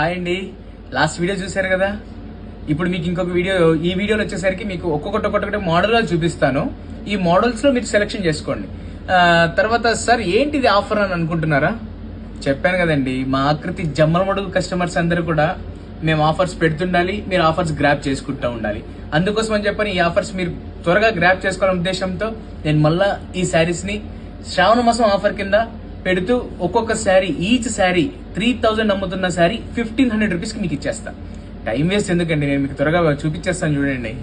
Hi అండి. Last video చూసారు కదా. ఇప్పుడు మీకు ఇంకొక వీడియో, ఈ వీడియోలో వచ్చేసరికి మీకు ఒక్కొక్కటి మోడల్ చూపిస్తాను. ఈ మోడల్స్ లో మీరు సెలెక్షన్ చేసుకోండి. తర్వాత సార్ ఏంటిది ఆఫర్ అని అనుకుంటున్నారా? చెప్పాను కదండి, మా ఆకృతి జమ్మలమడుగు కస్టమర్స్ అందరూ కూడా మేము ఆఫర్స్ పెడుతుండాలి, మీరు ఆఫర్స్ గ్రాప్ చేసుకుంటూ ఉండాలి. అందుకోసం అని చెప్పని ఈ ఆఫర్స్ మీరు త్వరగా గ్రాప్ చేసుకోవాలనే ఉద్దేశంతో నేను మళ్ళా ఈ శారీస్ ని శ్రావణ మాసం ఆఫర్ కింద పెడుతూ ఒక్కొక్క శారీ, ఈచ్ శారీ 3000 అమ్ముతున్న శారీ 1500 రూపీస్ కి మీకు ఇచ్చేస్తా. టైం వేస్ట్ ఎందుకండి, నేను మీకు త్వరగా చూపించేస్తాను చూడండి.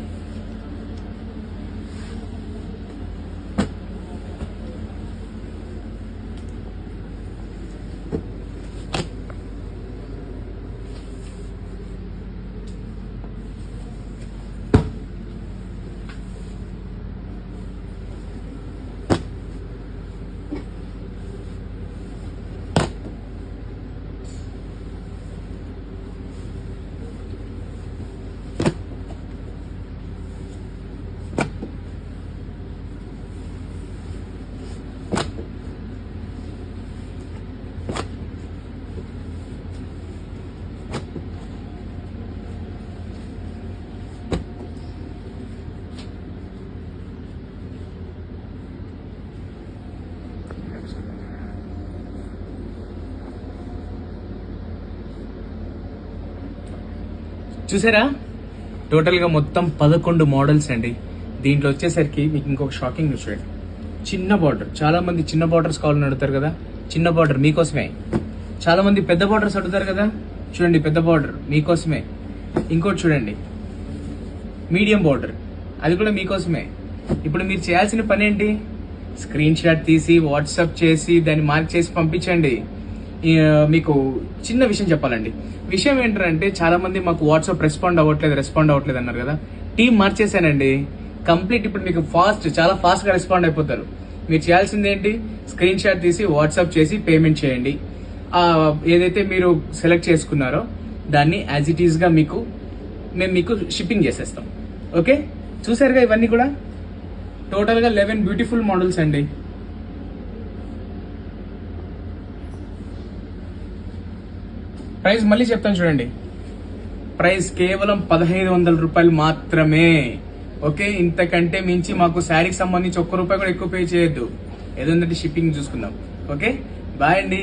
చూసారా, టోటల్ గా మొత్తం 11 మోడల్స్ అండి. దీంట్లో వచ్చేసరికి మీకు ఇంకొక షాకింగ్ న్యూస్ చూడండి. చిన్న బార్డర్, చాలా మంది చిన్న బార్డర్స్ కావాలని అడుగుతారు కదా, చిన్న బార్డర్ మీకోసమే. చాలా మంది పెద్ద బార్డర్స్ అడుగుతారు కదా, చూడండి పెద్ద బార్డర్ మీకోసమే. ఇంకోటి చూడండి మీడియం బార్డర్, అది కూడా మీకోసమే. ఇప్పుడు మీరు చేయాల్సిన పని ఏంటి? స్క్రీన్ షాట్ తీసి వాట్సాప్ చేసి దాన్ని మార్క్ చేసి పంపించండి. మీకు చిన్న విషయం చెప్పాలండి. విషయం ఏంటంటే చాలా మంది మాకు వాట్సాప్ రెస్పాండ్ అవ్వట్లేదు అన్నారు కదా. టీం మార్చేసానండి కంప్లీట్. ఇప్పుడు మీకు చాలా ఫాస్ట్ గా రెస్పాండ్ అయిపోతారు. మీరు చేయాల్సింది ఏంటి? స్క్రీన్ షాట్ తీసి వాట్సాప్ చేసి పేమెంట్ చేయండి. ఏదైతే మీరు సెలెక్ట్ చేసుకున్నారో దాన్ని యాజ్ ఇట్ ఈస్ గా మేము మీకు షిప్పింగ్ చేసేస్తాం. ఓకే, చూసారుగా ఇవన్నీ కూడా టోటల్ గా 11 బ్యూటిఫుల్ మోడల్స్ అండి. ప్రైస్ మళ్ళీ చెప్తాను చూడండి. ప్రైస్ కేవలం 1500 రూపాయలు మాత్రమే. ఓకే, ఇంతకంటే మించి మాకు శారీకి సంబంధించి ₹1 కూడా ఎక్కువ పే చేయొద్దు. ఏదంటే షిప్పింగ్ చూసుకుందాం. ఓకే, బాయ్ అండి.